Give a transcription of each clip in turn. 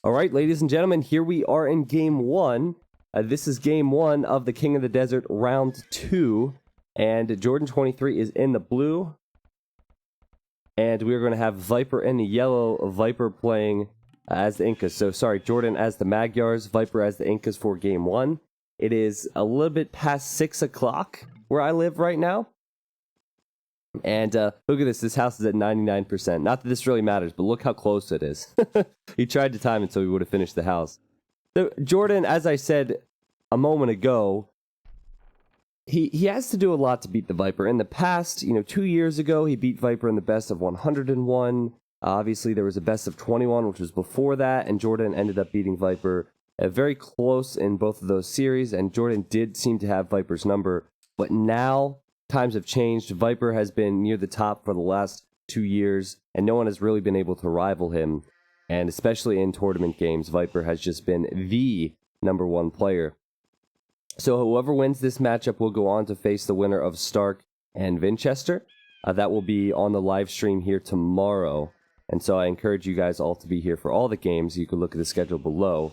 All right, ladies and gentlemen, here we are in game one. This is game one of the King of the Desert round 2. And Jordan 23 is in the blue. And we're going to have Viper in the yellow. Viper playing as the Incas. So, sorry, Jordan as the Magyars, Viper as the Incas for game one. It is a little bit past 6 o'clock where I live right now. And look at this. This house is at 99%. Not that this really matters, but look how close it is. He tried to time it so he would have finished the house. So Jordan, as I said a moment ago, he has to do a lot to beat the Viper. In the past, 2 years ago, he beat Viper in the best of 101. Obviously, there was a best of 21, which was before that, and Jordan ended up beating Viper very close in both of those series, and Jordan did seem to have Viper's number. But now, times have changed. Viper has been near the top for the last 2 years, and no one has really been able to rival him. And especially in tournament games, Viper has just been the number one player. So whoever wins this matchup will go on to face the winner of Stark and Vinchester. That will be on the live stream here tomorrow. And so I encourage you guys all to be here for all the games. You can look at the schedule below.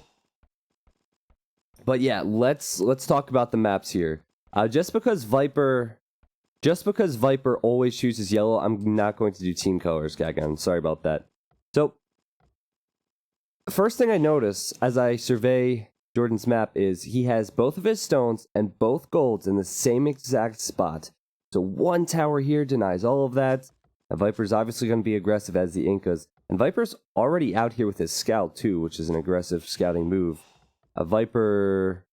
But yeah, let's talk about the maps here. Just because Viper always chooses yellow, I'm not going to do team colors, Gagan. Sorry about that. So, first thing I notice as I survey Jordan's map is he has both of his stones and both golds in the same exact spot. So one tower here denies all of that. And Viper's obviously going to be aggressive as the Incas. And Viper's already out here with his scout too, which is an aggressive scouting move. Viper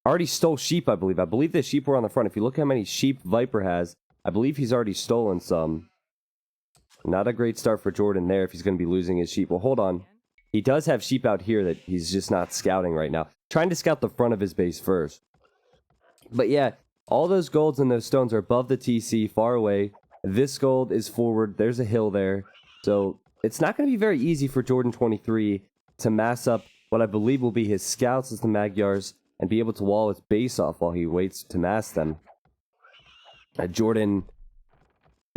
already stole sheep, I believe. I believe the sheep were on the front. If you look how many sheep Viper has, I believe he's already stolen some. Not a great start for Jordan there if he's going to be losing his sheep. Well, hold on. He does have sheep out here that he's just not scouting right now. Trying to scout the front of his base first. But yeah, all those golds and those stones are above the TC, far away. This gold is forward. There's a hill there. So it's not going to be very easy for Jordan 23 to mass up what I believe will be his scouts as the Magyars and be able to wall his base off while he waits to mass them. Jordan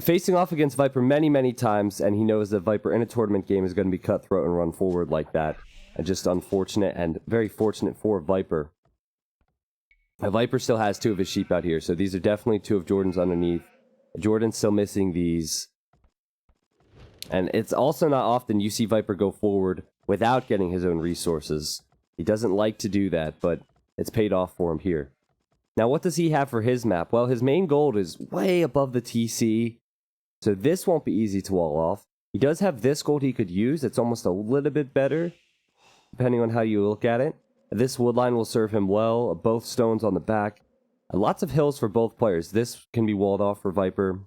facing off against Viper many, many times, and he knows that Viper in a tournament game is going to be cutthroat and run forward like that. And just unfortunate and very fortunate for Viper. Viper still has 2 of his sheep out here, so these are definitely 2 of Jordan's underneath. Jordan's still missing these. And it's also not often you see Viper go forward without getting his own resources. He doesn't like to do that, but it's paid off for him here. Now, what does he have for his map? Well, his main gold is way above the TC, so this won't be easy to wall off. He does have this gold he could use. It's almost a little bit better, depending on how you look at it. This woodline will serve him well. Both stones on the back. Lots of hills for both players. This can be walled off for Viper.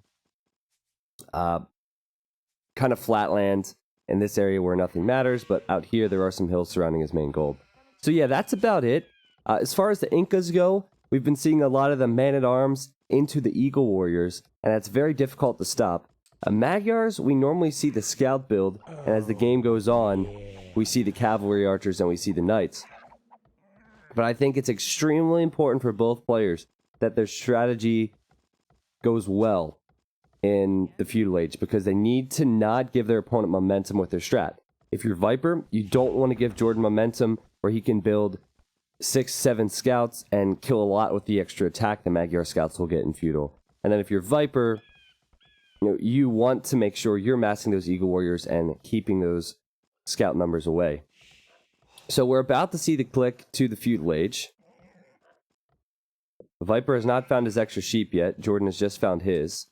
Kind of flat land in this area where nothing matters, but out here there are some hills surrounding his main gold. So yeah, that's about it. As far as the Incas go, we've been seeing a lot of the man-at-arms into the Eagle Warriors, and that's very difficult to stop. Magyars, we normally see the scout build, and as the game goes on, we see the cavalry archers and we see the knights. But I think it's extremely important for both players that their strategy goes well in the feudal age, because they need to not give their opponent momentum with their strat. If you're Viper, you don't want to give Jordan momentum where he can build 6, 7 scouts and kill a lot with the extra attack the Magyar scouts will get in feudal. And then if you're Viper, you want to make sure you're massing those Eagle Warriors and keeping those scout numbers away. So we're about to see the click to the feudal age. Viper has not found his extra sheep yet. Jordan has just found his.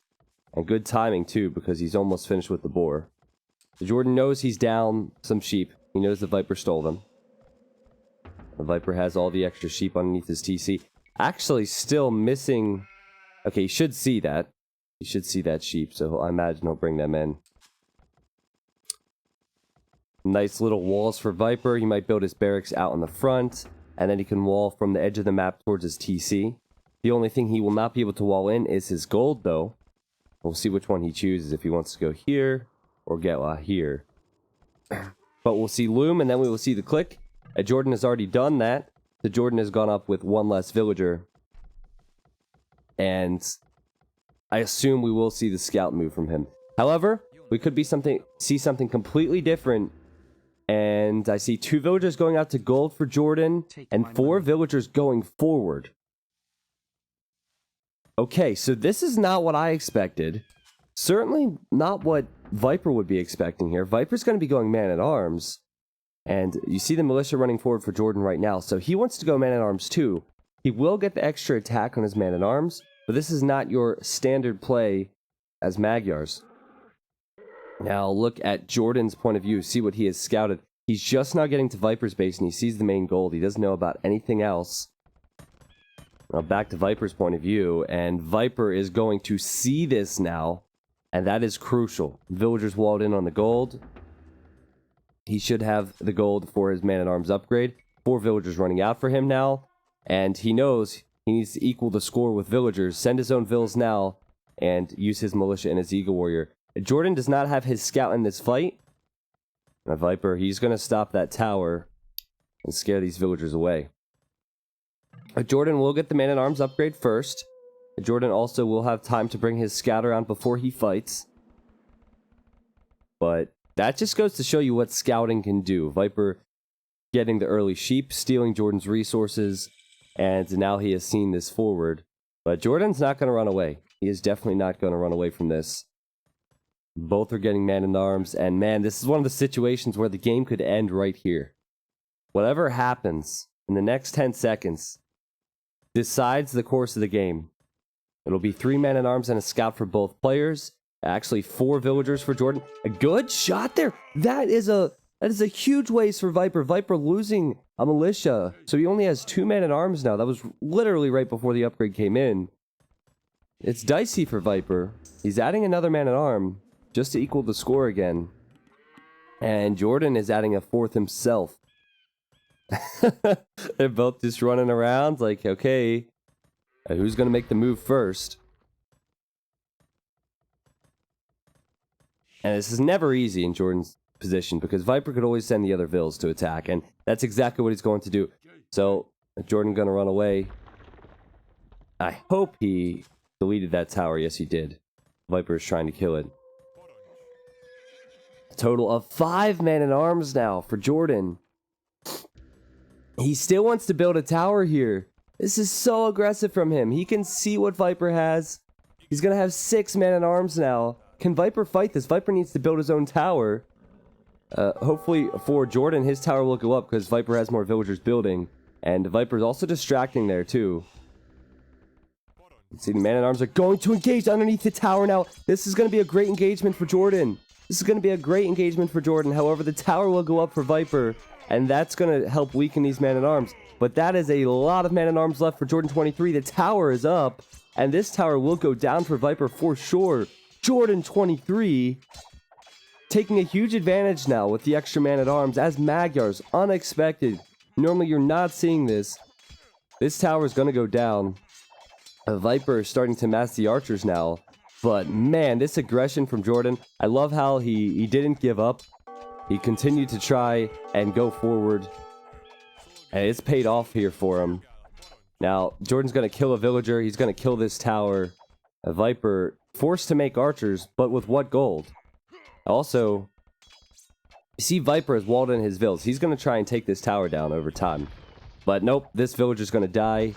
And good timing too, because he's almost finished with the boar. So Jordan knows he's down some sheep. He knows the Viper stole them. The Viper has all the extra sheep underneath his TC. Actually, still missing... Okay, he should see that. He should see that sheep, so I imagine he'll bring them in. Nice little walls for Viper. He might build his barracks out in the front, and then he can wall from the edge of the map towards his TC. The only thing he will not be able to wall in is his gold, though. We'll see which one he chooses, if he wants to go here or get here. But we'll see Loom, and then we will see the click. Jordan has already done that. So Jordan has gone up with 1 less villager. And I assume we will see the scout move from him. However, we could see something completely different And I see 2 villagers going out to gold for Jordan, and 4 villagers going forward. Okay, so this is not what I expected. Certainly not what Viper would be expecting here. Viper's going to be going man-at-arms. And you see the militia running forward for Jordan right now. So he wants to go man-at-arms too. He will get the extra attack on his man-at-arms, but this is not your standard play as Magyars. Now look at Jordan's point of view. See what he has scouted. He's just now getting to Viper's base and he sees the main gold. He doesn't know about anything else. Now back to Viper's point of view, and Viper is going to see this now, and that is crucial. Villagers walled in on the gold. He should have the gold for his man-at-arms upgrade. 4 villagers running out for him now, and he knows he needs to equal the score with villagers. Send his own vills now, and use his militia and his eagle warrior. Jordan does not have his scout in this fight. Now Viper, he's going to stop that tower and scare these villagers away. Jordan will get the man-at-arms upgrade first. Jordan also will have time to bring his scout around before he fights. But that just goes to show you what scouting can do. Viper getting the early sheep, stealing Jordan's resources, and now he has seen this forward. But Jordan's not going to run away. He is definitely not going to run away from this. Both are getting man-at-arms, and man, this is one of the situations where the game could end right here. Whatever happens in the next 10 seconds decides the course of the game. It'll be 3 man-at-arms and a scout for both players. Actually, 4 villagers for Jordan. A good shot there. That is a huge waste for Viper. Viper losing a militia, so he only has 2 man-at-arms now. That was literally right before the upgrade came in. It's dicey for Viper. He's adding another man-at-arm just to equal the score again. And Jordan is adding a 4th himself. They're both just running around like, okay, who's going to make the move first? And this is never easy in Jordan's position because Viper could always send the other vills to attack, and that's exactly what he's going to do. So, Jordan going to run away. I hope he deleted that tower. Yes, he did. Viper is trying to kill it. A total of 5 man-at-arms now for Jordan. He still wants to build a tower here. This is so aggressive from him. He can see what Viper has. He's going to have 6 man-at-arms now. Can Viper fight this? Viper needs to build his own tower. Hopefully for Jordan, his tower will go up because Viper has more villagers building. And Viper's also distracting there too. See, the man-at-arms are going to engage underneath the tower now. This is going to be a great engagement for Jordan. This is going to be a great engagement for Jordan. However, the tower will go up for Viper, and that's going to help weaken these man-at-arms. But that is a lot of man-at-arms left for Jordan 23. The tower is up, and this tower will go down for Viper for sure. Jordan 23 taking a huge advantage now with the extra man-at-arms as Magyars. Unexpected. Normally, you're not seeing this. This tower is going to go down. Viper is starting to mass the archers now. But man, this aggression from Jordan. I love how he didn't give up. He continued to try and go forward. And it's paid off here for him. Now, Jordan's going to kill a villager. He's going to kill this tower. A Viper forced to make archers, but with what gold? Also, you see Viper has walled in his villas. He's going to try and take this tower down over time. But nope, this villager's going to die.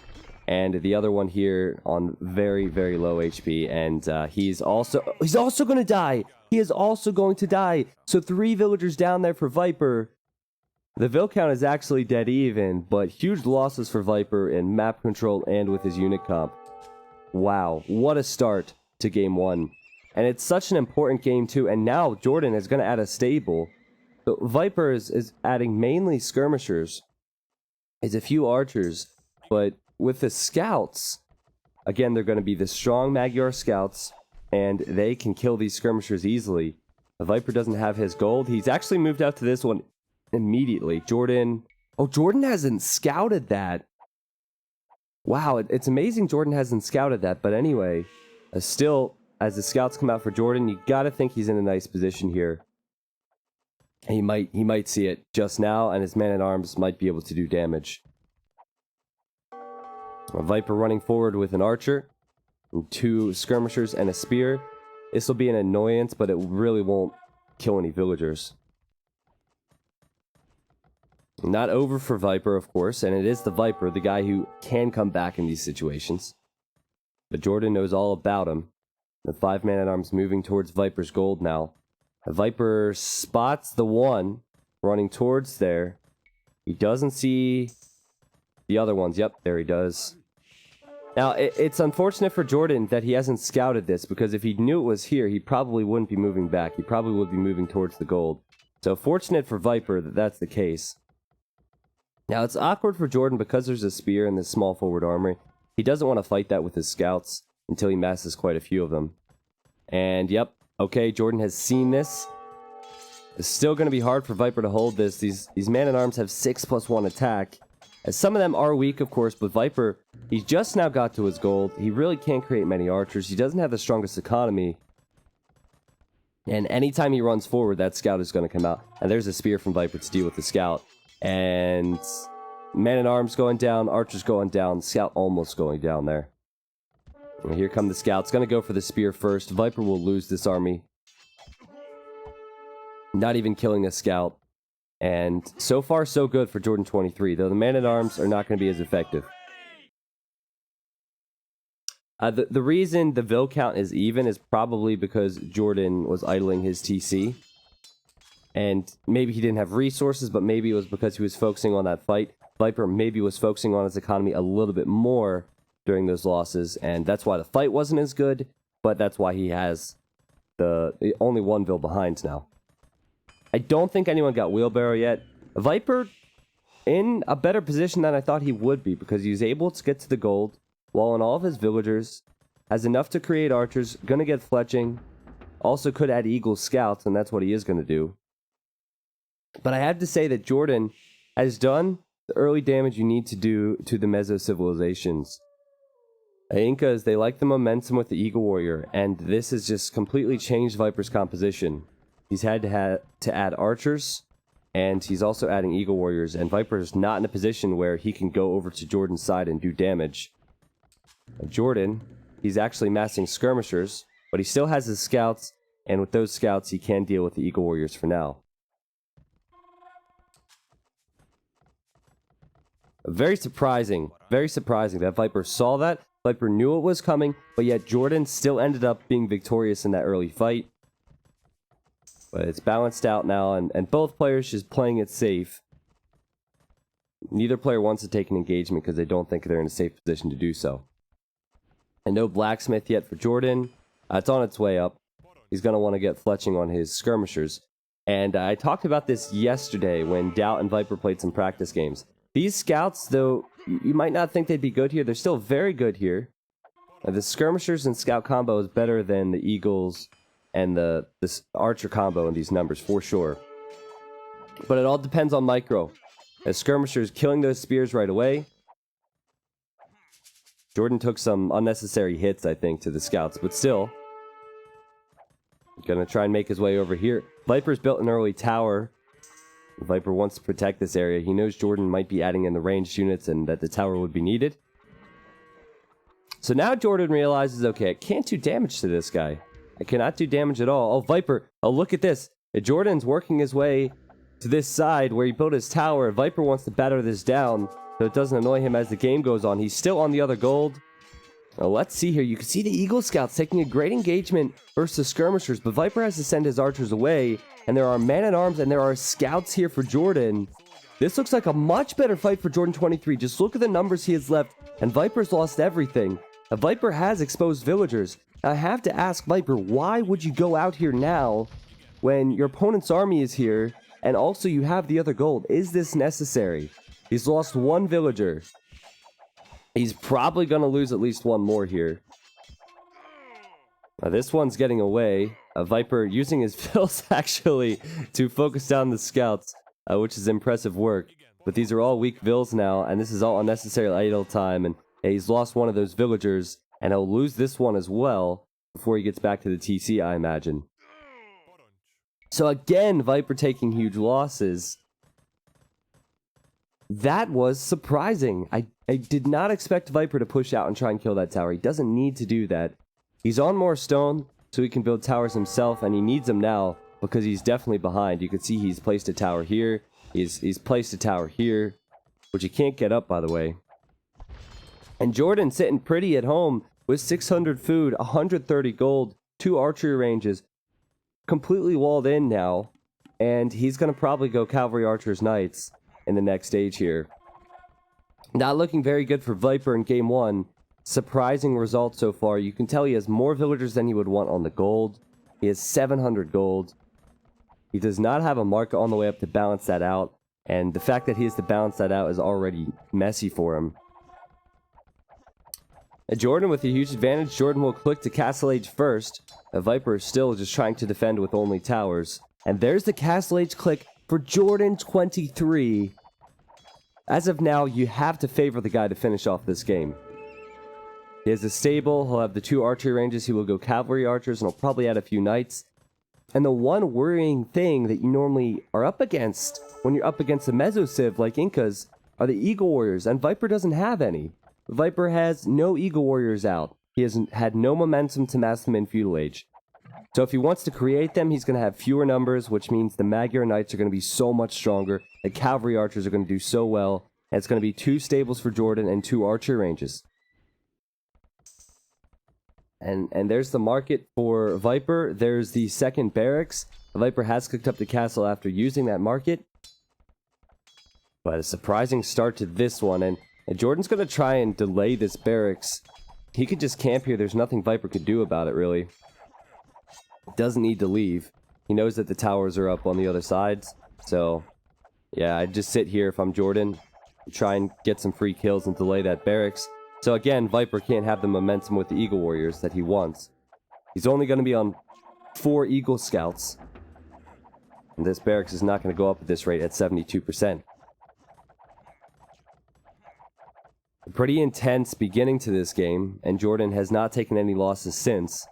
And the other one here on very, very low HP. And he's also going to die. He is also going to die. So 3 villagers down there for Viper. The vill count is actually dead even, but huge losses for Viper in map control and with his unit comp. Wow, what a start to game 1. And it's such an important game too. And now Jordan is going to add a stable. So Viper is adding mainly skirmishers. It's a few archers, but with the scouts, again, they're going to be the strong Magyar scouts, and they can kill these skirmishers easily. The Viper doesn't have his gold. He's actually moved out to this one immediately. Jordan... Oh, Jordan hasn't scouted that. Wow, it's amazing Jordan hasn't scouted that. But anyway, still, as the scouts come out for Jordan, you got to think he's in a nice position here. He might see it just now, and his man-at-arms might be able to do damage. A Viper running forward with an archer, and 2 skirmishers and a spear. This will be an annoyance, but it really won't kill any villagers. Not over for Viper, of course, and it is the Viper, the guy who can come back in these situations. But Jordan knows all about him. The 5 man-at-arms moving towards Viper's gold now. The Viper spots the one running towards there. He doesn't see the other ones. Yep, there he does. Now, it's unfortunate for Jordan that he hasn't scouted this, because if he knew it was here, he probably wouldn't be moving back. He probably would be moving towards the gold. So fortunate for Viper that that's the case. Now, it's awkward for Jordan because there's a spear in this small forward armory. He doesn't want to fight that with his scouts until he masses quite a few of them. And, yep, okay, Jordan has seen this. It's still going to be hard for Viper to hold this. These man-at-arms have 6+1 attack. As some of them are weak, of course, but Viper, he's just now got to his gold. He really can't create many archers. He doesn't have the strongest economy. And anytime he runs forward, that scout is going to come out. And there's a spear from Viper to deal with the scout. And man-at-arms going down, archers going down, scout almost going down there. And here come the scouts. Going to go for the spear first. Viper will lose this army. Not even killing a scout. And so far, so good for Jordan 23, though the man-at-arms are not going to be as effective. The reason the Vil count is even is probably because Jordan was idling his TC. And maybe he didn't have resources, but maybe it was because he was focusing on that fight. Viper maybe was focusing on his economy a little bit more during those losses, and that's why the fight wasn't as good, but that's why he has the only one Vil behind now. I don't think anyone got Wheelbarrow yet. Viper in a better position than I thought he would be, because he was able to get to the gold while in all of his villagers, has enough to create archers, gonna get fletching, also could add eagle scouts, and that's what he is gonna do. But I have to say that Jordan has done the early damage you need to do to the Meso civilizations. Incas, they like the momentum with the Eagle Warrior, and this has just completely changed Viper's composition. He's had to add archers, and he's also adding Eagle Warriors, and Viper is not in a position where he can go over to Jordan's side and do damage. Jordan, he's actually massing skirmishers, but he still has his scouts, and with those scouts he can deal with the Eagle Warriors for now. Very surprising that Viper saw that. Viper knew it was coming, but yet Jordan still ended up being victorious in that early fight. But it's balanced out now, and both players just playing it safe. Neither player wants to take an engagement because they don't think they're in a safe position to do so. And no blacksmith yet for Jordan. It's on its way up. He's going to want to get fletching on his skirmishers. And I talked about this yesterday when Doubt and Viper played some practice games. These scouts, though, you might not think they'd be good here. They're still very good here. The skirmishers and scout combo is better than the eagles and this archer combo in these numbers, for sure. But it all depends on micro. As skirmishers killing those spears right away. Jordan took some unnecessary hits, I think, to the scouts, but still. Gonna try and make his way over here. Viper's built an early tower. Viper wants to protect this area. He knows Jordan might be adding in the ranged units and that the tower would be needed. So now Jordan realizes, okay, I can't do damage to this guy. I cannot do damage at all. Oh, Viper. Oh, look at this. Jordan's working his way to this side where he built his tower. Viper wants to batter this down so it doesn't annoy him as the game goes on. He's still on the other gold. Now, let's see here. You can see the Eagle Scouts taking a great engagement versus skirmishers, but Viper has to send his archers away, and there are man-at-arms and there are scouts here for Jordan. This looks like a much better fight for Jordan 23. Just look at the numbers he has left, and Viper's lost everything. A Viper has exposed villagers. I have to ask Viper, why would you go out here now when your opponent's army is here and also you have the other gold? Is this necessary? He's lost one villager. He's probably going to lose at least one more here. This one's getting away. Viper using his fills actually to focus down the scouts, which is impressive work. But these are all weak vills now, and this is all unnecessary idle time. And he's lost one of those villagers, and he'll lose this one as well before he gets back to the TC, I imagine. So again, Viper taking huge losses. That was surprising. I did not expect Viper to push out and try and kill that tower. He doesn't need to do that. He's on more stone, so he can build towers himself, and he needs them now because he's definitely behind. You can see he's placed a tower here. He's placed a tower here, which he can't get up, by the way. And Jordan sitting pretty at home with 600 food, 130 gold, 2 archery ranges, completely walled in now. And he's going to probably go Cavalry Archers Knights in the next stage here. Not looking very good for Viper in game 1. Surprising result so far. You can tell he has more villagers than he would want on the gold. He has 700 gold. He does not have a market on the way up to balance that out. And the fact that he has to balance that out is already messy for him. Jordan with a huge advantage. Jordan will click to Castle Age first. Viper is still just trying to defend with only towers. And there's the Castle Age click for Jordan 23. As of now, you have to favor the guy to finish off this game. He has a stable. He'll have the 2 archery ranges. He will go Cavalry Archers, and he'll probably add a few Knights. And the one worrying thing that you normally are up against when you're up against a Meso-Civ like Incas are the Eagle Warriors, and Viper doesn't have any. Viper has no Eagle Warriors out. He has had no momentum to mass them in Feudal Age. So if he wants to create them, he's going to have fewer numbers, which means the Magyar Knights are going to be so much stronger. The Cavalry Archers are going to do so well. And it's going to be 2 stables for Jordan and 2 archery ranges. And there's the market for Viper. There's the second barracks. Viper has cooked up the castle after using that market. But a surprising start to this one. And Jordan's going to try and delay this barracks. He could just camp here. There's nothing Viper could do about it, really. Doesn't need to leave. He knows that the towers are up on the other sides. So, yeah, I'd just sit here if I'm Jordan. Try and get some free kills and delay that barracks. So again, Viper can't have the momentum with the Eagle Warriors that he wants. He's only going to be on 4 Eagle Scouts. And this barracks is not going to go up at this rate at 72%. A pretty intense beginning to this game, and Jordan has not taken any losses since.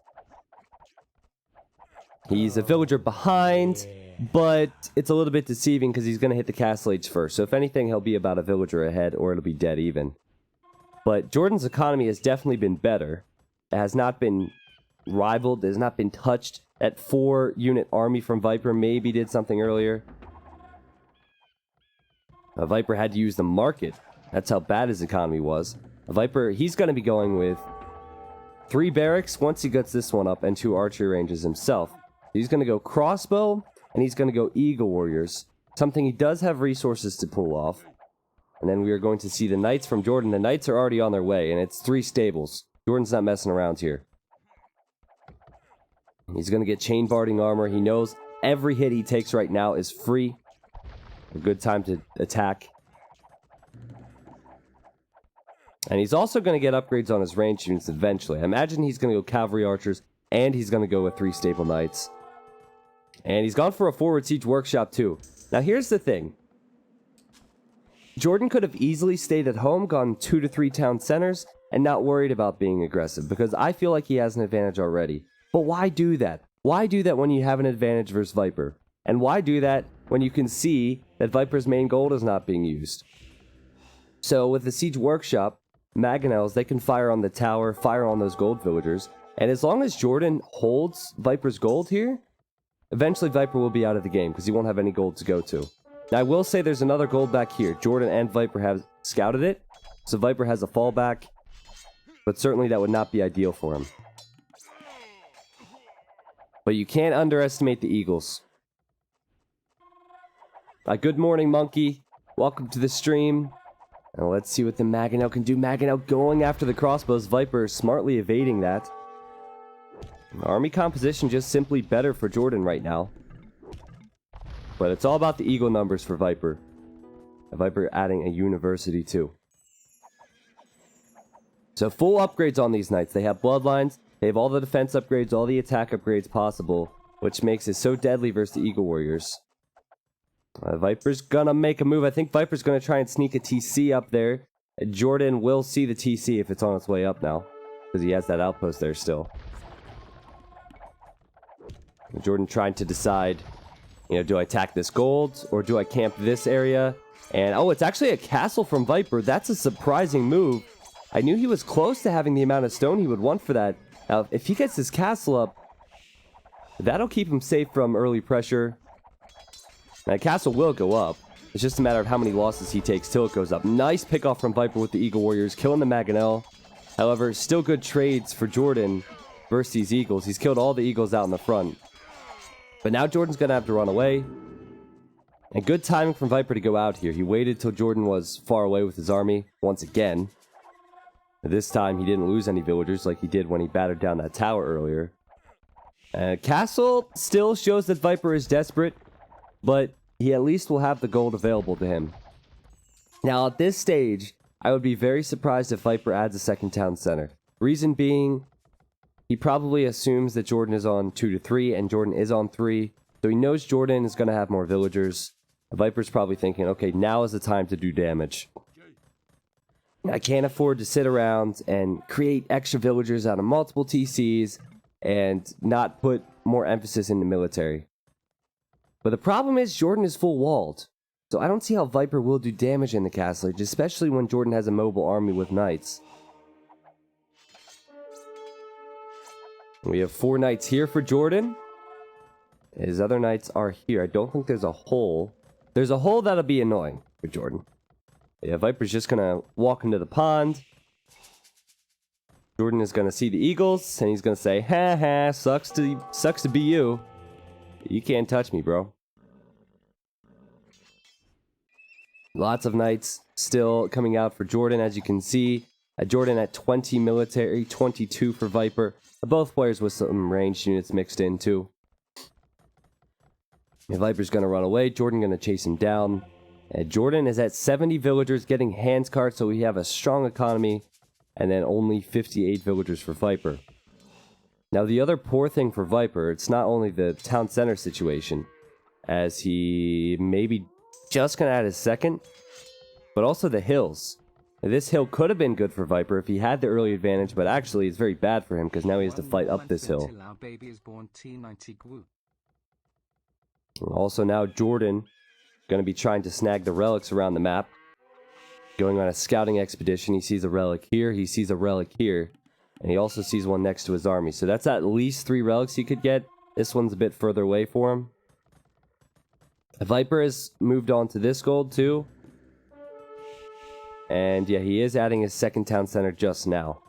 He's a villager behind, but it's a little bit deceiving because he's going to hit the Castle Age first. So if anything, he'll be about a villager ahead, or it'll be dead even. But Jordan's economy has definitely been better. It has not been rivaled. It has not been touched. That 4-unit army from Viper maybe did something earlier. Viper had to use the market. That's how bad his economy was. Viper, he's going to be going with 3 barracks once he gets this one up and 2 archery ranges himself. He's going to go crossbow, and he's going to go Eagle Warriors. Something he does have resources to pull off. And then we are going to see the Knights from Jordan. The Knights are already on their way, and it's 3 stables. Jordan's not messing around here. He's going to get chain barding armor. He knows every hit he takes right now is free. A good time to attack. And he's also going to get upgrades on his range units eventually. I imagine he's going to go Cavalry Archers, and he's going to go with 3 stable Knights. And he's gone for a forward siege workshop too. Now here's the thing. Jordan could have easily stayed at home, gone 2 to 3 town centers, and not worried about being aggressive, because I feel like he has an advantage already. But why do that? Why do that when you have an advantage versus Viper? And why do that when you can see that Viper's main gold is not being used? So with the siege workshop, Mangonels, they can fire on the tower, fire on those gold villagers, and as long as Jordan holds Viper's gold here, eventually Viper will be out of the game, because he won't have any gold to go to. Now, I will say there's another gold back here. Jordan and Viper have scouted it, so Viper has a fallback, but certainly that would not be ideal for him. But you can't underestimate the Eagles. Good morning, Monkey. Welcome to the stream. Now let's see what the Mangonel can do. Mangonel going after the crossbows. Viper smartly evading that. Army composition just simply better for Jordan right now. But it's all about the Eagle numbers for Viper. Viper adding a university too. So full upgrades on these Knights. They have bloodlines. They have all the defense upgrades, all the attack upgrades possible, which makes it so deadly versus the Eagle Warriors. Viper's gonna make a move. I think Viper's gonna try and sneak a TC up there. Jordan will see the TC if it's on its way up now, because he has that outpost there still. Jordan trying to decide, do I attack this gold or do I camp this area? And oh, it's actually a castle from Viper. That's a surprising move. I knew he was close to having the amount of stone he would want for that. Now, if he gets his castle up, that'll keep him safe from early pressure. Now, the castle will go up. It's just a matter of how many losses he takes till it goes up. Nice pickoff from Viper with the Eagle Warriors, killing the Mangonel. However, still good trades for Jordan versus these Eagles. He's killed all the Eagles out in the front. But now Jordan's going to have to run away. And good timing from Viper to go out here. He waited till Jordan was far away with his army once again. This time he didn't lose any villagers like he did when he battered down that tower earlier. Castle still shows that Viper is desperate, but he at least will have the gold available to him. Now at this stage, I would be very surprised if Viper adds a second town center. Reason being, he probably assumes that Jordan is on 2 to 3 and Jordan is on 3. So he knows Jordan is going to have more villagers. Viper's probably thinking, okay, now is the time to do damage. I can't afford to sit around and create extra villagers out of multiple TCs and not put more emphasis in the military. But the problem is Jordan is full walled. So I don't see how Viper will do damage in the castle age, especially when Jordan has a mobile army with knights. We have 4 knights here for Jordan. His other knights are here. I don't think there's a hole. There's a hole that'll be annoying for Jordan. Yeah, Viper's just going to walk into the pond. Jordan is going to see the Eagles, and he's going to say, ha ha, sucks to be you. You can't touch me, bro. Lots of knights still coming out for Jordan, as you can see. Jordan at 20 military, 22 for Viper. Both players with some ranged units mixed in, too. Viper's going to run away. Jordan going to chase him down. Jordan is at 70 villagers getting hands cards, so we have a strong economy. And then only 58 villagers for Viper. Now the other poor thing for Viper, it's not only the town center situation, as he maybe just going to add his second, but also the hills. This hill could have been good for Viper if he had the early advantage, but actually it's very bad for him because now he has to fight up this hill. Also now Jordan going to be trying to snag the relics around the map. Going on a scouting expedition, he sees a relic here, he sees a relic here, and he also sees one next to his army. So that's at least 3 relics he could get. This one's a bit further away for him. Viper has moved on to this gold too. And yeah, he is adding his second town center just now.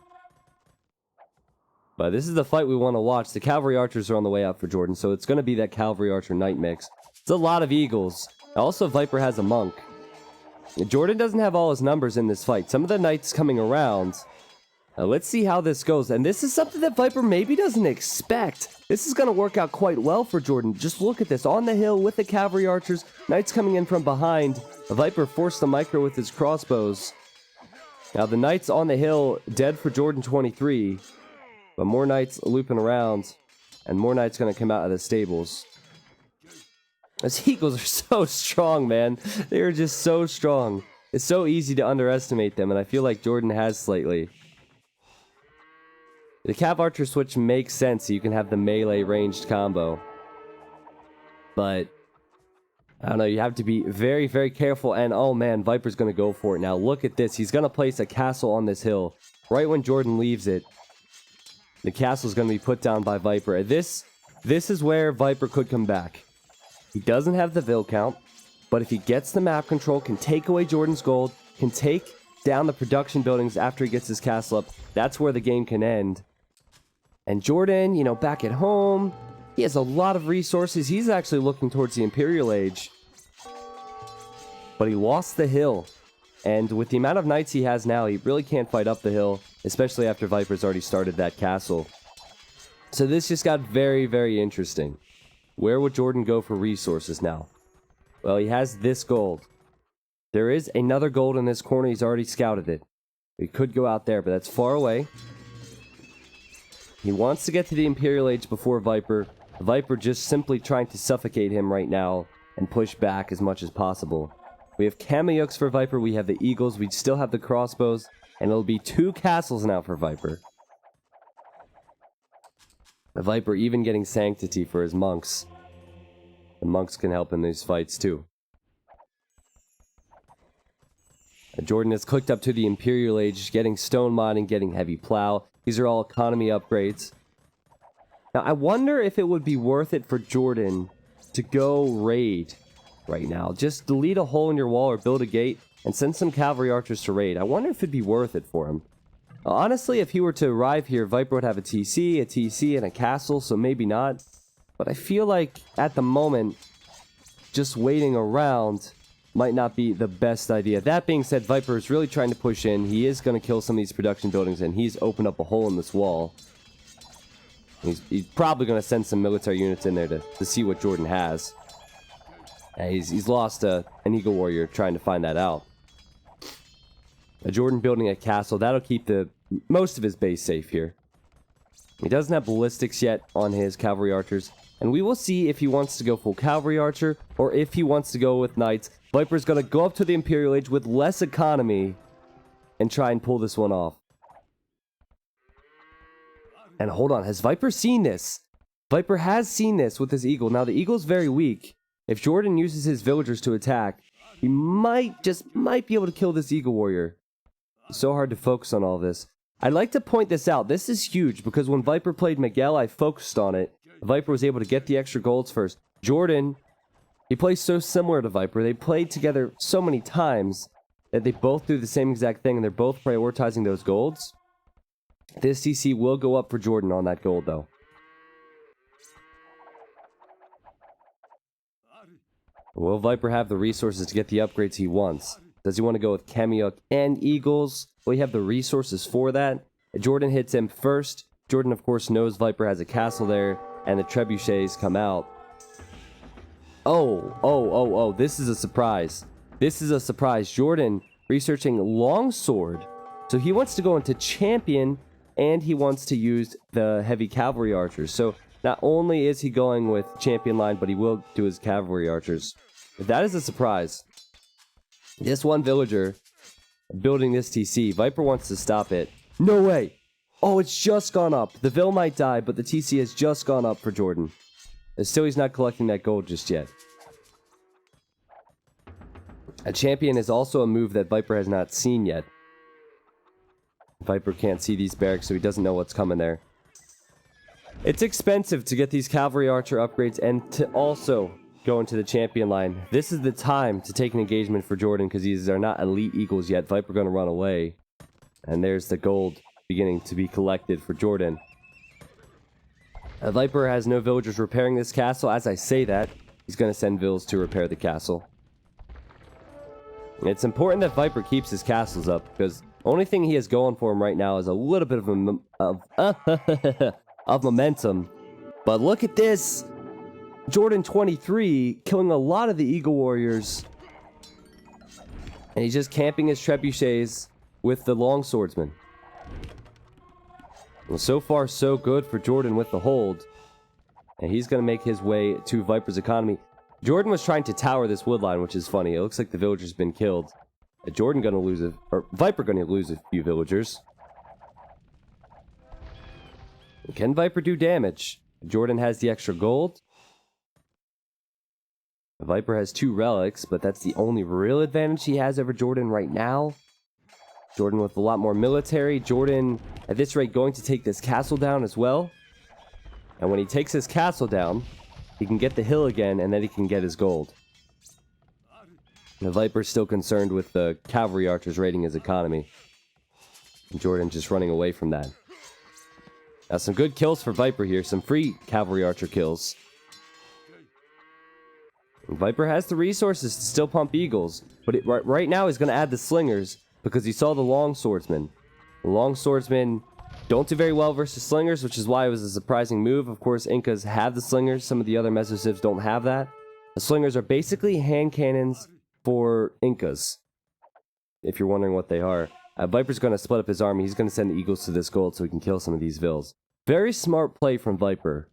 But this is the fight we want to watch. The cavalry archers are on the way out for Jordan, so it's going to be that cavalry archer knight mix. It's a lot of eagles. Also, Viper has a monk. Jordan doesn't have all his numbers in this fight. Some of the knights coming around. Let's see how this goes. And this is something that Viper maybe doesn't expect. This is going to work out quite well for Jordan. Just look at this. On the hill with the cavalry archers. Knights coming in from behind. Viper forced the micro with his crossbows. Now the knights on the hill dead for Jordan 23. But more knights looping around. And more knights going to come out of the stables. Those eagles are so strong, man. They are just so strong. It's so easy to underestimate them, and I feel like Jordan has slightly. The Cav Archer switch makes sense, so you can have the melee ranged combo. But, I don't know, you have to be very, very careful, and oh man, Viper's going to go for it now. Look at this. He's going to place a castle on this hill. Right when Jordan leaves it, the castle's going to be put down by Viper. This is where Viper could come back. He doesn't have the vill count, but if he gets the map control, can take away Jordan's gold, can take down the production buildings after he gets his castle up, that's where the game can end. And Jordan, you know, back at home, he has a lot of resources. He's actually looking towards the Imperial Age. But he lost the hill. And with the amount of knights he has now, he really can't fight up the hill, especially after Viper's already started that castle. So this just got very, very interesting. Where would Jordan go for resources now? Well, he has this gold. There is another gold in this corner. He's already scouted it. He could go out there, but that's far away. He wants to get to the Imperial Age before Viper. Viper just simply trying to suffocate him right now and push back as much as possible. We have Kameyuks for Viper. We have the Eagles. We still have the crossbows. And it'll be 2 castles now for Viper. The Viper even getting Sanctity for his monks. The monks can help in these fights too. Jordan has clicked up to the Imperial Age, getting stone mining, getting heavy plow. These are all economy upgrades. Now I wonder if it would be worth it for Jordan to go raid right now. Just delete a hole in your wall or build a gate and send some cavalry archers to raid. I wonder if it'd be worth it for him. Honestly, if he were to arrive here, Viper would have a TC, and a castle, so maybe not. But I feel like, at the moment, just waiting around might not be the best idea. That being said, Viper is really trying to push in. He is going to kill some of these production buildings, and he's opened up a hole in this wall. He's probably going to send some military units in there to see what Jordan has. He's lost an Eagle Warrior trying to find that out. Jordan building a castle. That'll keep most of his base safe here. He doesn't have ballistics yet on his cavalry archers. And we will see if he wants to go full cavalry archer or if he wants to go with knights. Viper's going to go up to the Imperial Age with less economy and try and pull this one off. And hold on, has Viper seen this? Viper has seen this with his eagle. Now the eagle's very weak. If Jordan uses his villagers to attack, he might be able to kill this eagle warrior. It's so hard to focus on all this. I'd like to point this out. This is huge because when Viper played Miguel, I focused on it. Viper was able to get the extra golds first. Jordan, he plays so similar to Viper. They played together so many times that they both do the same exact thing and they're both prioritizing those golds. This CC will go up for Jordan on that gold though. Will Viper have the resources to get the upgrades he wants? Does he want to go with Kemiuk and Eagles? Will he have the resources for that? Jordan hits him first. Jordan, of course, knows Viper has a castle there, and the trebuchets come out. Oh, this is a surprise. This is a surprise. Jordan researching longsword. So he wants to go into champion, and he wants to use the heavy cavalry archers. So not only is he going with champion line, but he will do his cavalry archers. That is a surprise. This one villager building this TC. Viper wants to stop it. No way. Oh, it's just gone up. The Vil might die, but the TC has just gone up for Jordan. And still he's not collecting that gold just yet. A champion is also a move that Viper has not seen yet. Viper can't see these barracks, so he doesn't know what's coming there. It's expensive to get these cavalry archer upgrades and to also go into the champion line. This is the time to take an engagement for Jordan because these are not elite eagles yet. Viper going to run away. And there's the gold beginning to be collected for Jordan. Viper has no villagers repairing this castle. As I say that, he's going to send Vils to repair the castle. And it's important that Viper keeps his castles up because the only thing he has going for him right now is a little bit of momentum. But look at this. Jordan 23 killing a lot of the Eagle Warriors. And he's just camping his trebuchets with the longswordsman. Well, so far so good for Jordan with the hold. And he's going to make his way to Viper's economy. Jordan was trying to tower this wood line, which is funny. It looks like the villager's been killed. Jordan going to lose Viper going to lose a few villagers. Can Viper do damage? Jordan has the extra gold. Viper has 2 relics, but that's the only real advantage he has over Jordan right now. Jordan with a lot more military. Jordan, at this rate, going to take this castle down as well. And when he takes his castle down, he can get the hill again, and then he can get his gold. The Viper's still concerned with the cavalry archers raiding his economy. And Jordan just running away from that. Now some good kills for Viper here. Some free cavalry archer kills. Viper has the resources to still pump eagles, but right now he's going to add the slingers because he saw the longswordsmen. The longswordsmen don't do very well versus slingers, which is why it was a surprising move. Of course, Incas have the slingers. Some of the other mesocivs don't have that. The slingers are basically hand cannons for Incas, if you're wondering what they are. Viper's going to split up his army. He's going to send the eagles to this gold so he can kill some of these Vils. Very smart play from Viper.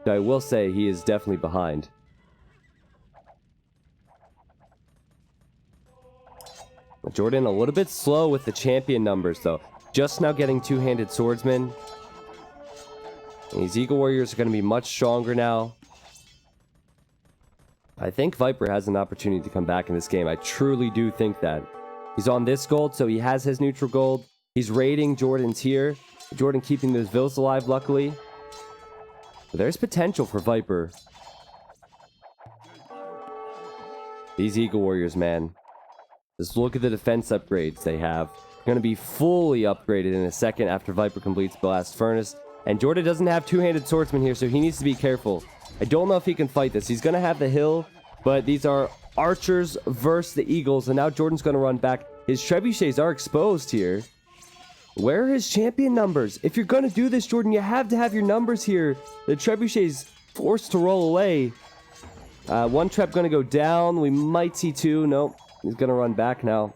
I will say he is definitely behind. Jordan a little bit slow with the champion numbers though. Just now getting 2-handed swordsmen. And these Eagle Warriors are going to be much stronger now. I think Viper has an opportunity to come back in this game. I truly do think that. He's on this gold, so he has his neutral gold. He's raiding Jordan's here. Jordan keeping those Vils alive, luckily. But there's potential for Viper. These Eagle Warriors, man. Just look at the defense upgrades they have. Going to be fully upgraded in a second after Viper completes Blast Furnace. And Jordan doesn't have two-handed swordsman here, so he needs to be careful. I don't know if he can fight this. He's going to have the hill, but these are archers versus the Eagles. And now Jordan's going to run back. His trebuchets are exposed here. Where are his champion numbers? If you're going to do this, Jordan, you have to have your numbers here. The trebuchet's forced to roll away. One trap going to go down. We might see two. Nope. He's going to run back now.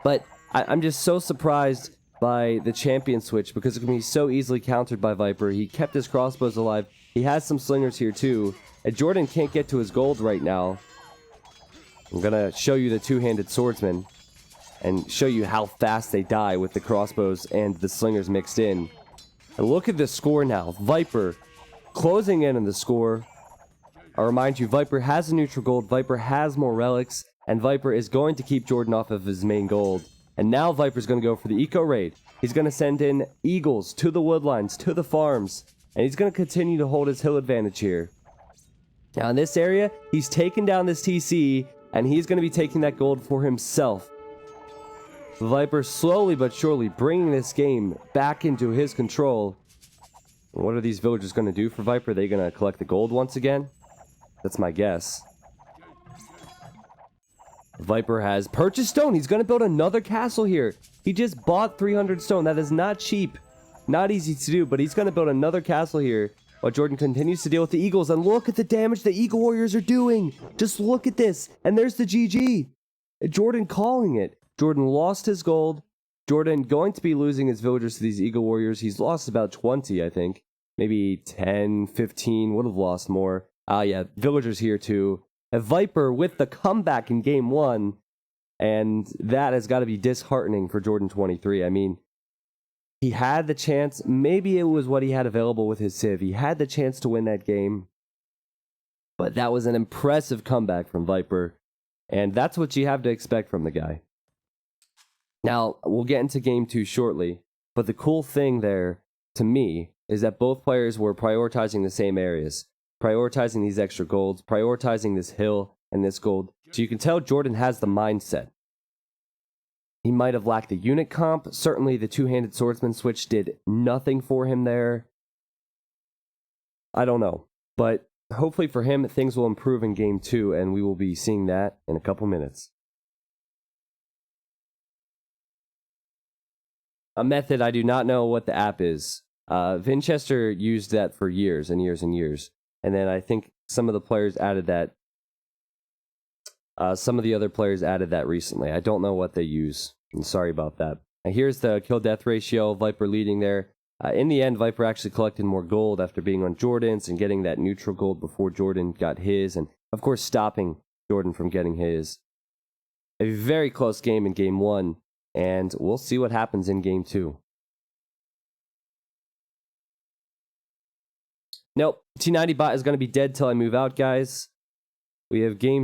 But I'm just so surprised by the champion switch because it can be so easily countered by Viper. He kept his crossbows alive. He has some slingers here too. And Jordan can't get to his gold right now. I'm going to show you the two-handed swordsman and show you how fast they die with the crossbows and the slingers mixed in. And look at the score now. Viper closing in on the score. I'll remind you, Viper has a neutral gold. Viper has more relics. And Viper is going to keep Jordan off of his main gold. And now Viper's going to go for the eco raid. He's going to send in eagles to the woodlines, to the farms. And he's going to continue to hold his hill advantage here. Now in this area, he's taken down this TC. And he's going to be taking that gold for himself. Viper slowly but surely bringing this game back into his control. What are these villagers going to do for Viper? Are they going to collect the gold once again? That's my guess. Viper has purchased stone. He's going to build another castle here. He just bought 300 stone. That is not cheap. Not easy to do, but he's going to build another castle here while Jordan continues to deal with the Eagles. And look at the damage the Eagle Warriors are doing. Just look at this. And there's the GG. Jordan calling it. Jordan lost his gold. Jordan going to be losing his villagers to these Eagle Warriors. He's lost about 20, I think. Maybe 10, 15. Would have lost more. Yeah, villagers here too. A Viper with the comeback in game one, and that has got to be disheartening for Jordan 23. I mean, he had the chance. Maybe it was what he had available with his Civ. He had the chance to win that game, but that was an impressive comeback from Viper, and that's what you have to expect from the guy. Now, we'll get into game two shortly, but the cool thing there, to me, is that both players were prioritizing the same areas. Prioritizing these extra golds, prioritizing this hill and this gold. So you can tell Jordan has the mindset. He might have lacked the unit comp. Certainly the two-handed swordsman switch did nothing for him there. I don't know. But hopefully for him, things will improve in game two, and we will be seeing that in a couple minutes. A method, I do not know what the app is. Vinchester used that for years and years and years. And then I think some of the players added that. Some of the other players added that recently. I don't know what they use. I'm sorry about that. And here's the kill-death ratio. Viper leading there. In the end, Viper actually collected more gold after being on Jordan's and getting that neutral gold before Jordan got his. And, of course, stopping Jordan from getting his. A very close game in game one. And we'll see what happens in game two. Nope, T90 bot is going to be dead till I move out, guys. We have game